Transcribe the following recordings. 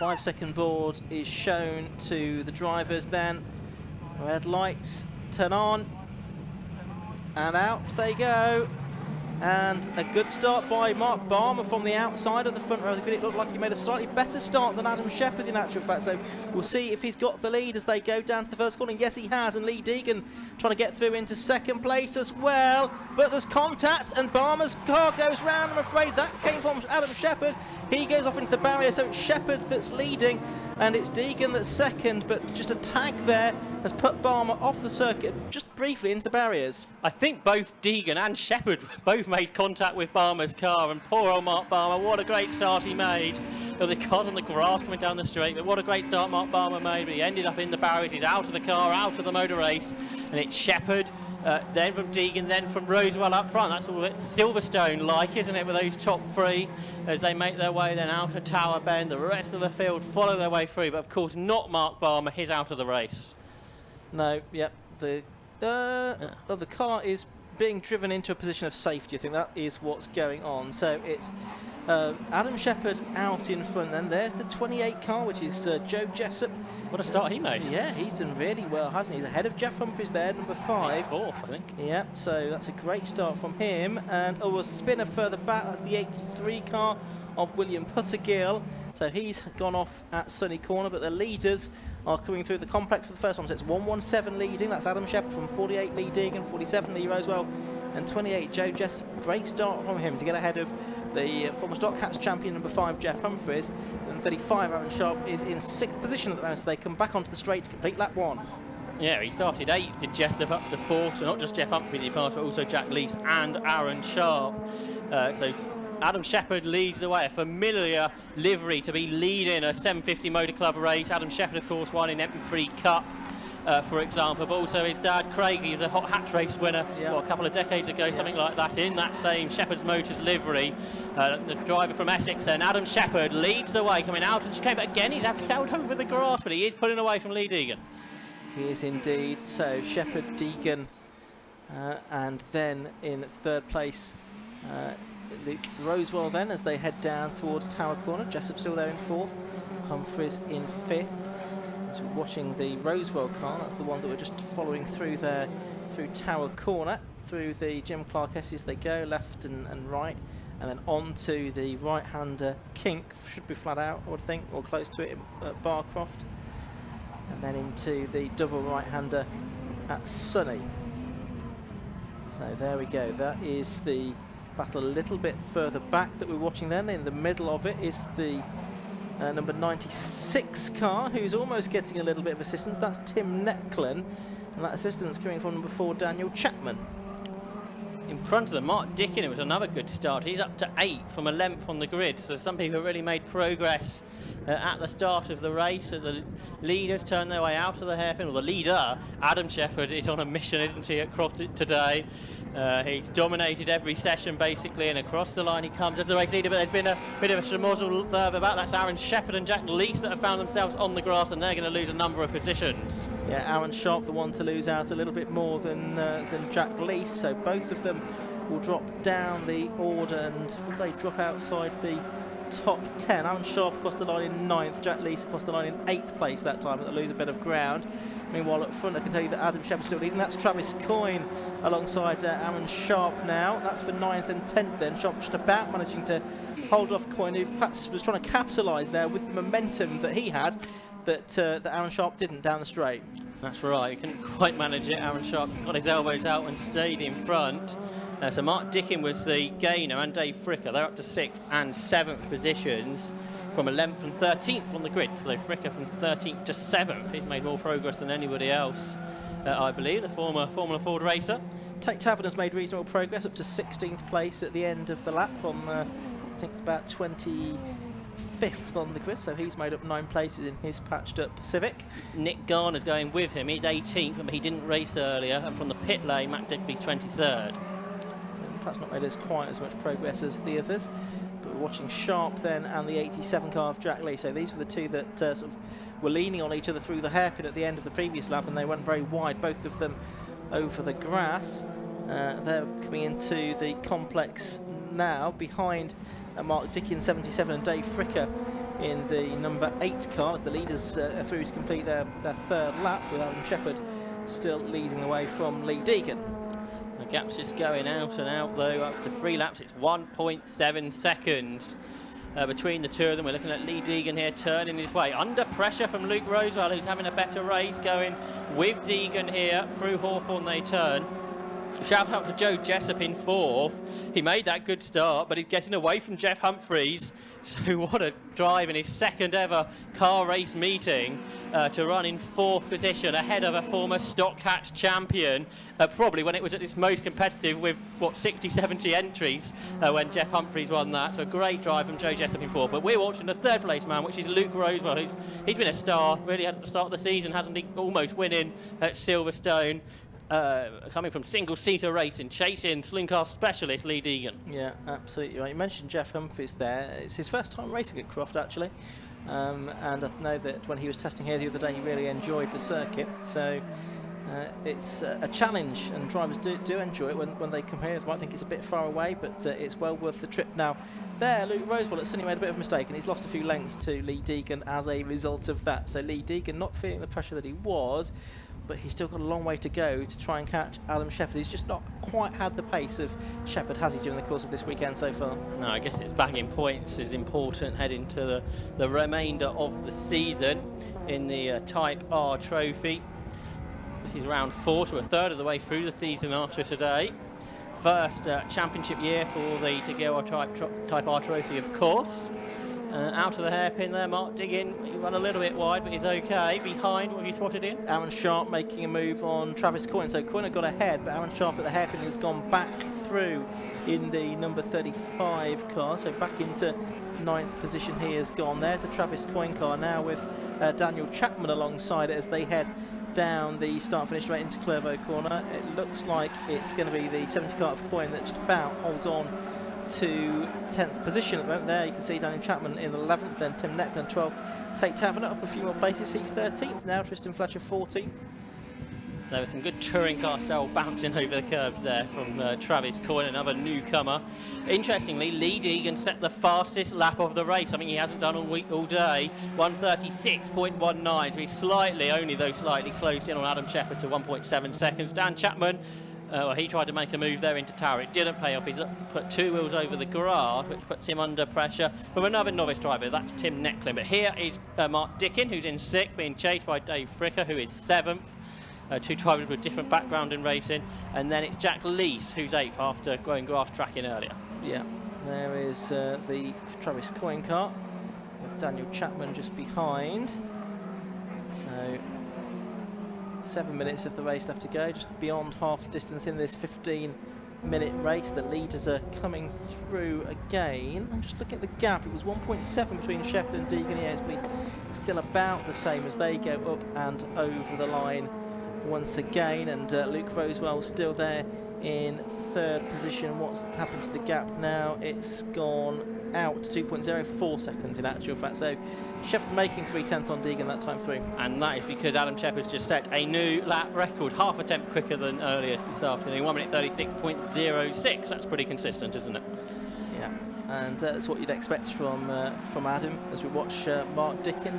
5-second board is shown to the drivers then. Red lights turn on and out they go. And a good start by Mark Barmer from the outside of the front row of the grid. It looked like he made a slightly better start than Adam Shepherd in actual fact. So we'll see if he's got the lead as they go down to the first corner. And yes, he has. And Lee Deegan trying to get through into second place as well. But there's contact and Barmer's car goes round. I'm afraid that came from Adam Shepherd. He goes off into the barrier. So it's Shepherd that's leading and it's Deegan that's second. But just a tag there has put Barmer off the circuit just briefly into the barriers. I think both Deegan and Shepherd both made contact with Barmer's car, and poor old Mark Barmer, what a great start he made. Oh, the car's on the grass coming down the straight, but what a great start Mark Barmer made. But he ended up in the barriers, he's out of the car, out of the motor race, and it's Shepherd, then from Deegan, then from Rosewell up front. That's all Silverstone-like, isn't it, with those top three as they make their way then out of Tower Bend. The rest of the field follow their way through, but of course not Mark Barmer, he's out of the race. No, yep, the car is being driven into a position of safety. I think that is what's going on. So it's Adam Shepherd out in front then. There's the 28 car, which is Joe Jessup. What a start he made. Yeah, he's done really well, hasn't he? He's ahead of Jeff Humphries there, number 5. He's 4th, I think. Yeah, so that's a great start from him. And a spinner further back, that's the 83 car of William Puttergill. So he's gone off at Sunny Corner, but the leaders are coming through the complex for the first one. So it's 117 leading. That's Adam Shepherd from 48, Lee Deegan, 47, Lee Rosewell, and 28, Joe Jessup. Great start from him to get ahead of the former Stock Cats champion, number 5, Jeff Humphries. And 35, Aaron Sharp, is in 6th position at the moment, so they come back onto the straight to complete lap 1. Yeah, he started 8th, did Jessup up to 4th, so not just Jeff Humphries he passed, but also Jack Leese and Aaron Sharp. So Adam Shepherd leads the way, a familiar livery to be leading a 750 Motor Club race. Adam Shepherd, of course, won in MP3 Cup, for example, but also his dad, Craig, he's a hot hatch race winner, a couple of decades ago, something like that, in that same Shepherd's Motors livery. The driver from Essex then, Adam Shepherd, leads the way, coming out and chicane, but again, he's out over the grass, but he is pulling away from Lee Deegan. He is indeed. So Shepherd, Deegan, and then in 3rd place, Luke Rosewell then as they head down towards Tower Corner. Jessup still there in 4th, Humphries in 5th. As we're watching the Rosewell car, that's the one that we're just following through there, through Tower Corner, through the Jim Clark S's they go, left and right, and then on to the right-hander kink, should be flat out I would think, or close to it at Barcroft, and then into the double right-hander at Sunny. So there we go, that is the battle a little bit further back that we're watching then. In the middle of it is the number 96 car, who's almost getting a little bit of assistance. That's Tim Necklin, and that assistance coming from number 4, Daniel Chapman. In front of them, Mark Dickin, it was another good start. He's up to 8 from a length on the grid, so some people really made progress at the start of the race. So the leaders turn their way out of the hairpin, or the leader, Adam Shepherd, is on a mission, isn't he, at Croft today. He's dominated every session basically, and across the line he comes as the race leader, but there's been a bit of a schmozzle further back. That's Aaron Shepherd and Jack Leese that have found themselves on the grass, and they're going to lose a number of positions. Yeah, Aaron Sharp, the one to lose out a little bit more than Jack Leese, so both of them will drop down the order, and will they drop outside the top 10? Aaron Sharp across the line in 9th, Jack Leese across the line in 8th place that time, but they lose a bit of ground. Meanwhile, up front, I can tell you that Adam Shepherd's still leading. That's Travis Coyne alongside Aaron Sharp now. That's for 9th and 10th then. Sharp just about managing to hold off Coyne, who perhaps was trying to capitalise there with the momentum that he had, that Aaron Sharp didn't down the straight. That's right, he couldn't quite manage it. Aaron Sharp got his elbows out and stayed in front. So Mark Dickin was the gainer, and Dave Fricker, they're up to 6th and 7th positions from 11th and 13th on the grid. So Fricker from 13th to 7th, he's made more progress than anybody else, I believe, the former Formula Ford racer. Tate Tavern has made reasonable progress, up to 16th place at the end of the lap from, I think, about 25th on the grid, so he's made up 9 places in his patched up Civic. Nick Garner's going with him, he's 18th, but he didn't race earlier, and from the pit lane, Matt Digby's 23rd. So perhaps not made quite as much progress as the others. But we're watching Sharp then and the 87 car of Jack Lee. So these were the two that sort of were leaning on each other through the hairpin at the end of the previous lap, and they went very wide, both of them over the grass. They're coming into the complex now behind Mark Dickin 77 and Dave Fricker in the number 8 car as the leaders are through to complete their third lap, with Adam Shepherd still leading the way from Lee Deegan. The gap's just going out and out though. After 3 laps, it's 1.7 seconds between the two of them. We're looking at Lee Deegan here turning his way under pressure from Luke Rosewell, who's having a better race, going with Deegan here through Hawthorne. They turn. Shout out to Joe Jessup in 4th. He made that good start, but he's getting away from Jeff Humphreys. So what a drive in his second ever car race meeting to run in 4th position ahead of a former Stock Catch champion, probably when it was at its most competitive with, what, 60, 70 entries when Jeff Humphreys won that. So a great drive from Joe Jessup in 4th. But we're watching the 3rd place man, which is Luke Rosewell, he's been a star, really at the start of the season, hasn't he? Almost winning at Silverstone. Coming from single-seater racing, chasing sling car specialist Lee Deegan. Yeah, absolutely right. You mentioned Jeff Humphreys there. It's his first time racing at Croft, actually. And I know that when he was testing here the other day, he really enjoyed the circuit. So it's a challenge, and drivers do enjoy it when they come here. They might think it's a bit far away, but it's well worth the trip. Now, there, Luke Rosewell has suddenly made a bit of a mistake, and he's lost a few lengths to Lee Deegan as a result of that. So Lee Deegan not feeling the pressure that he was, but he's still got a long way to go to try and catch Adam Shepherd. He's just not quite had the pace of Shepherd, has he, during the course of this weekend so far? No, I guess it's bagging points is important heading to the remainder of the season in the Type R Trophy. He's around 4 to a third of the way through the season after today. First championship year for the Tegiwa Type R Trophy, of course. Out of the hairpin there, Mark Diggin. He ran a little bit wide, but he's okay. Behind, what have you spotted in? Aaron Sharp making a move on Travis Coyne. So Coyne had got ahead, but Aaron Sharp at the hairpin has gone back through in the number 35 car. So back into 9th position he has gone. There's the Travis Coyne car now with Daniel Chapman alongside it as they head down the start-finish straight into Clervaux Corner. It looks like it's going to be the 70 car of Coyne that just about holds on to 10th position at the moment. There you can see Daniel Chapman in 11th, then Tim Neckland 12th. Tate Taverner up a few more places, he's 13th now. Tristan Fletcher 14th. There was some good touring car style bouncing over the curbs there from Travis Coyne, another newcomer. Interestingly, Lee Deegan set the fastest lap of the race, something he hasn't done all day, 1:36.19. So he's slightly closed in on Adam Shepherd to 1.7 seconds. Dan Chapman, he tried to make a move there into Tower. It didn't pay off. He's put 2 wheels over the grass, which puts him under pressure from another novice driver. That's Tim Neckland. But here is Mark Dickin, who's in 6th, being chased by Dave Fricker, who is 7th. 2 drivers with different background in racing. And then it's Jack Lees, who's 8th after going grass tracking earlier. Yeah, there is the Travis Coyne car with Daniel Chapman just behind. So 7 minutes of the race left to go, just beyond half distance in this 15-minute race. The leaders are coming through again. I'm just looking at the gap. It was 1.7 between Shepherd and Deegan. Yeah, it's still about the same as they go up and over the line once again. And Luke Rosewell still there in 3rd position. What's happened to the gap now? It's gone out to 2.04 seconds in actual fact. So Shepherd making 3/10 on Deegan that time through. And that is because Adam Shepherd's just set a new lap record, half a tenth quicker than earlier this afternoon, 1:36.06. That's pretty consistent, isn't it? Yeah, and that's what you'd expect from Adam as we watch Mark Dickin,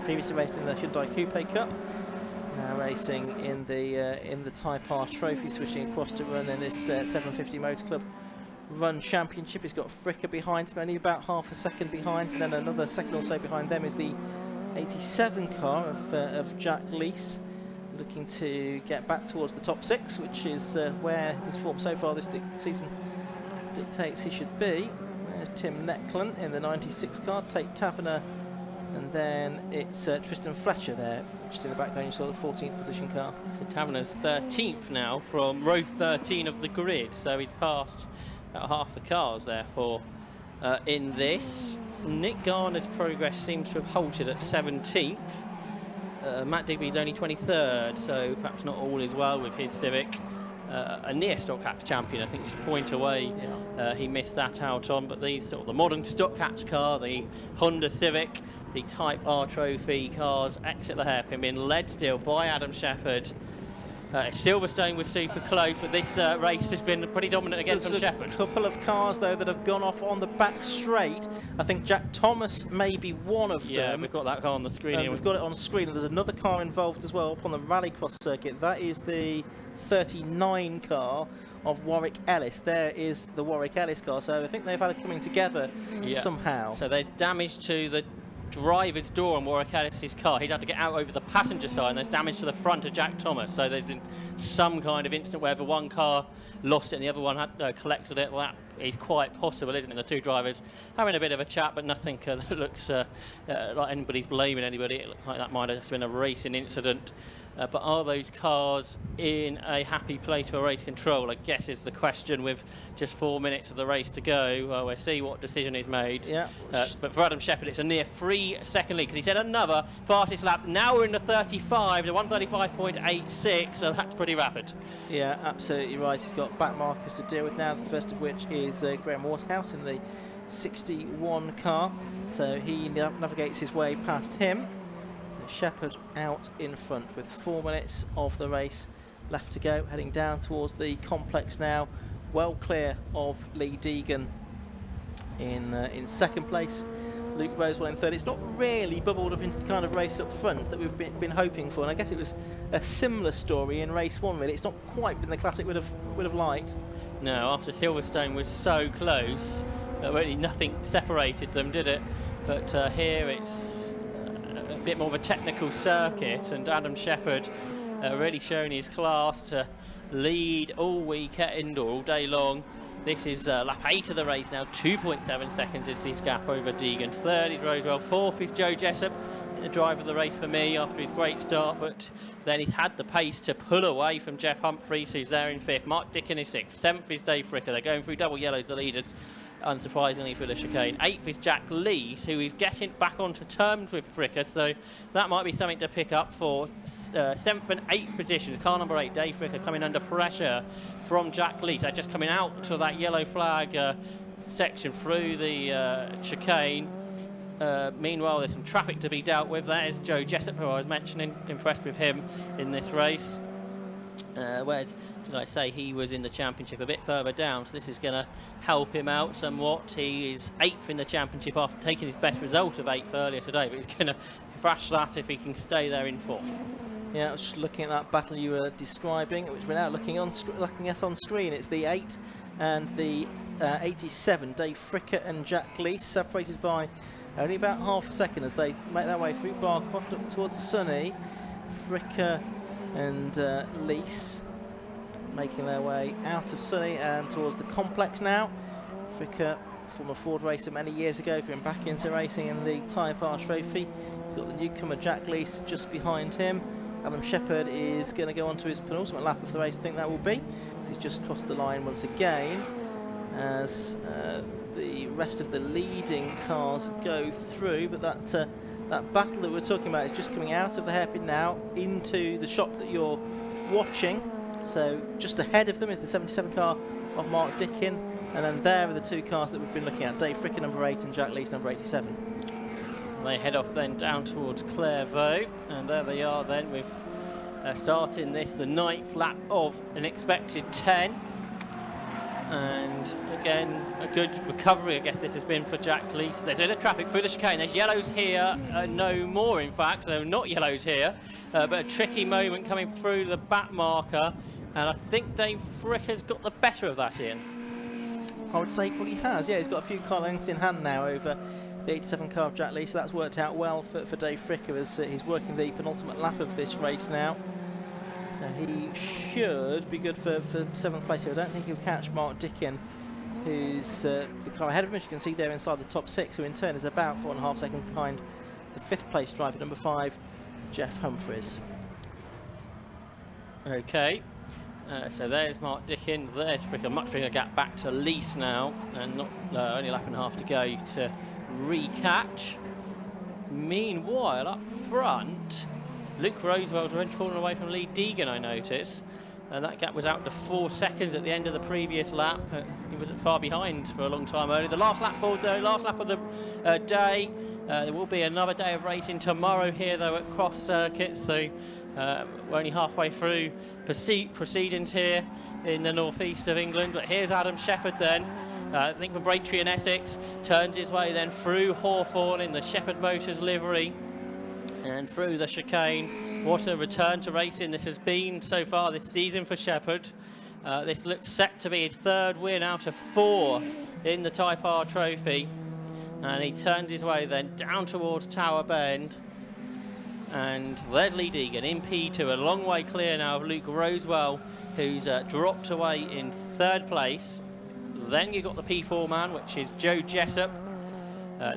previously raced in the Hyundai Coupe Cup, now racing in the Type R Trophy, switching across to run in this 750 Motor Club Run Championship. He's got Fricker behind him, only about half a second behind, and then another second or so behind them is the 87 car of Jack Lees, looking to get back towards the top 6, which is where his form so far this season dictates he should be. There's Tim Neckland in the 96 car, Tate Taverner, and then it's Tristan Fletcher there, just in the background. You saw the 14th position car. So Taverner's 13th now from row 13 of the grid, so he's passed about half the cars therefore in this. Nick Garner's progress seems to have halted at 17th. Matt Digby's only 23rd, so perhaps not all is well with his Civic. A near Stock Catch champion, I think, just a point away. Yeah. He missed that out on, but these sort of the modern Stock Catch car, the Honda Civic, the Type R Trophy cars exit the hairpin, being led still by Adam Shepherd. Silverstone was super close, but this race has been pretty dominant against There's Shepherd. a couple of cars, though, that have gone off on the back straight. I think Jack Thomas may be one of Yeah, them. we've got that car on the screen here. We've got it on screen, and there's another car involved as well up on the rallycross circuit. That is the 39 car of Warwick Ellis. There is the Warwick Ellis car, so I think they've had it coming together somehow. So there's damage to the driver's door on Warwick Ellis's car. He's had to get out over the passenger side, and there's damage to the front of Jack Thomas. So there's been some kind of incident where the one car lost it and the other one had collected it. Well, that is quite possible, isn't it? The two drivers having a bit of a chat, but nothing that looks like anybody's blaming anybody. It looks like that might have just been a racing incident. But are those cars in a happy place for race control? I guess is the question with just 4 minutes of the race to go. We'll see what decision is made. Yeah. But for Adam Shepherd, it's a near 3-second lead, because he said another fastest lap. Now we're in the 35 to 1:35.86, so that's pretty rapid. Yeah, absolutely right. He's got back markers to deal with now, the first of which is Graham Waterhouse in the 61 car. So he navigates his way past him. Shepherd out in front with 4 minutes of the race left to go, heading down towards the complex now, well clear of Lee Deegan in second place. Luke Rosewell in third. It's not really bubbled up into the kind of race up front that we've been hoping for, and I guess it was a similar story in race one. Really, it's not quite been the classic would have liked. No, after Silverstone was so close, really nothing separated them, did it? But here it's a bit more of a technical circuit, and Adam Shepherd really showing his class to lead all weekend or all day long. This is lap 8 of the race now. 2.7 seconds is his gap over Deegan. Third is Rosewell. Fourth is Joe Jessup, the driver of the race for me after his great start, but then he's had the pace to pull away from Jeff Humphreys, who's there in fifth. Mark Dickin is sixth. Seventh is Dave Fricker. They're going through double yellows, the leaders, unsurprisingly for the chicane. Eighth is Jack Lees, who is getting back onto terms with Fricker, so that might be something to pick up for 7th and 8th positions. Car number 8, Dave Fricker, coming under pressure from Jack Lees. They're just coming out to that yellow flag section through the chicane. Meanwhile, there's some traffic to be dealt with. That is Joe Jessup, who I was mentioning, impressed with him in this race. Whereas, did I say, he was in the championship a bit further down, so this is going to help him out somewhat. He is 8th in the championship after taking his best result of 8th earlier today, but he's going to thrash that if he can stay there in 4th. Yeah, I was just looking at that battle you were describing, which we're now looking at on screen. It's the 8 and the 87, Dave Fricker and Jack Lees, separated by only about half a second as they make their way through Barcroft up towards Sunny. Fricker and Lees making their way out of Sunny and towards the complex now. Fricker, former Ford racer many years ago, going back into racing in the Tyre Power Trophy. He's got the newcomer Jack Lees just behind him. Adam Shepherd is going to go on to his penultimate lap of the race, I think that will be, because he's just crossed the line once again as the rest of the leading cars go through. But that battle that we're talking about is just coming out of the hairpin now into the shot that you're watching. So just ahead of them is the 77 car of Mark Dickin, and then there are the two cars that we've been looking at, Dave Fricker number 8 and Jack Lees number 87. They head off then down towards Clairvaux, and there they are then with starting this, the 9th lap of an expected 10. And again, a good recovery, I guess this has been for Jack Lees. There's a bit of traffic through the chicane. There's yellows here, no more in fact, so not yellows here, but a tricky moment coming through the back marker, and I think Dave Fricker's got the better of that, Ian. I would say he probably has, yeah. He's got a few car lengths in hand now over the 87 car of Jack Lees, so that's worked out well for Dave Fricker as he's working the penultimate lap of this race now. So he should be good for 7th place here. I don't think he'll catch Mark Dickin, who's the car ahead of him, as you can see there inside the top 6, who in turn is about 4.5 seconds behind the 5th place driver, number 5, Jeff Humphreys. Okay, so there's Mark Dickin, there's Fricker, much bigger gap back to Lees now, and not only a lap and a half to go to recatch. Meanwhile, up front, Luke Rosewell's already fallen away from Lee Deegan, I notice. and that gap was out to 4 seconds at the end of the previous lap. He wasn't far behind for a long time earlier. The last lap of the day. There will be another day of racing tomorrow here though at Croft Circuit, so we're only halfway through proceedings here in the northeast of England. But here's Adam Shepherd then. I think from Braintree and Essex, turns his way then through Hawthorne in the Shepherd Motors livery and through the chicane. What a return to racing this has been so far this season for Shepherd. This looks set to be his 3rd win out of 4 in the Type R Trophy. And he turns his way then down towards Tower Bend. And there's Lee Deegan in P2, a long way clear now of Luke Rosewell, who's dropped away in 3rd place. Then you've got the P4 man, which is Joe Jessup.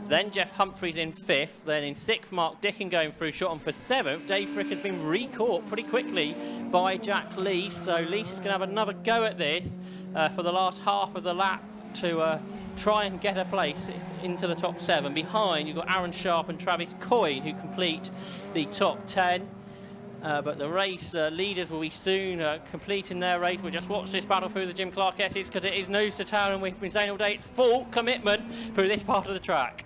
Then Jeff Humphreys in 5th. Then in 6th, Mark Dickin going through, shot on for 7th. Dave Frick has been re-caught pretty quickly by Jack Lees. So Lees is going to have another go at this for the last half of the lap to try and get a place into the top 7. Behind, you've got Aaron Sharp and Travis Coyne, who complete the top 10. But the race leaders will be soon completing their race. We'll just watch this battle through the Jim Clark S's, because it is nose to tail, and we've been saying all day it's full commitment through this part of the track.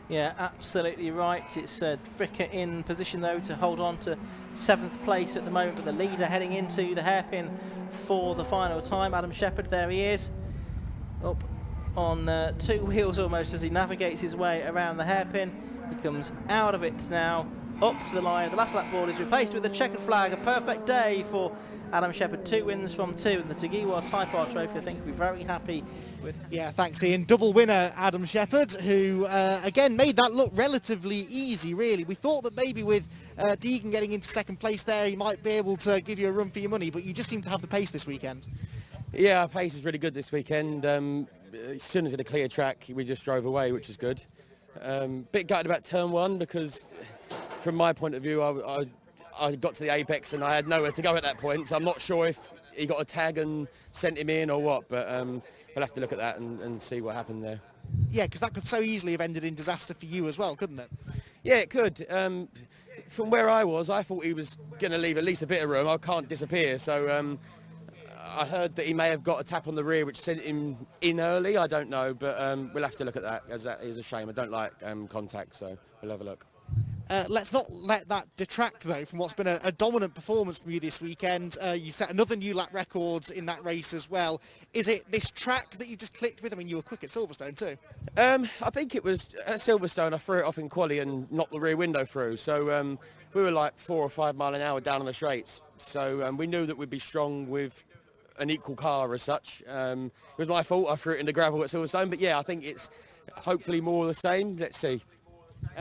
Yeah, absolutely right. It's Fricker in position though to hold on to 7th place at the moment, but the leader heading into the hairpin for the final time. Adam Shepherd, there he is, up on 2 wheels almost as he navigates his way around the hairpin. He comes out of it now, up to the line. The last lap board is replaced with the checkered flag. A perfect day for Adam Shepherd. 2 wins from 2 in the Tegiwa Type R Trophy. I think he'll be very happy with. Yeah, thanks Ian. Double winner Adam Shepherd, who again made that look relatively easy really. We thought that maybe with Deegan getting into 2nd place there, he might be able to give you a run for your money, but you just seem to have the pace this weekend. Yeah, our pace is really good this weekend. As soon as it a clear track, we just drove away, which is good. Bit gutted about turn 1 because from my point of view, I got to the apex and I had nowhere to go at that point, so I'm not sure if he got a tag and sent him in or what, but we'll have to look at that and see what happened there. Yeah, because that could so easily have ended in disaster for you as well, couldn't it? Yeah, it could. From where I was, I thought he was going to leave at least a bit of room. I can't disappear, so I heard that he may have got a tap on the rear which sent him in early. I don't know, but we'll have to look at that, as that is a shame. I don't like contact, so we'll have a look. Let's not let that detract though from what's been a dominant performance from you this weekend. You set another new lap records in that race as well. Is it this track that you just clicked with? I mean, you were quick at Silverstone too. I think it was at Silverstone. I threw it off in quali and knocked the rear window through, so we were like 4 or 5 mile an hour down on the straights, so we knew that we'd be strong with an equal car as such. It was my fault, I threw it in the gravel at Silverstone, but yeah, I think it's hopefully more the same. Let's see.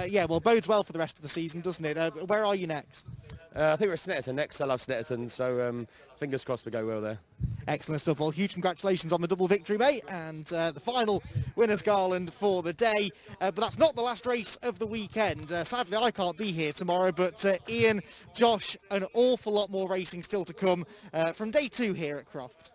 Yeah, well, bodes well for the rest of the season, doesn't it? Where are you next? I think we're at Snetterton next. I love Snetterton, so fingers crossed we go well there. Excellent stuff. Well, huge congratulations on the double victory, mate, and the final winners garland for the day. But that's not the last race of the weekend. Sadly, I can't be here tomorrow, but Ian, Josh, an awful lot more racing still to come from day 2 here at Croft.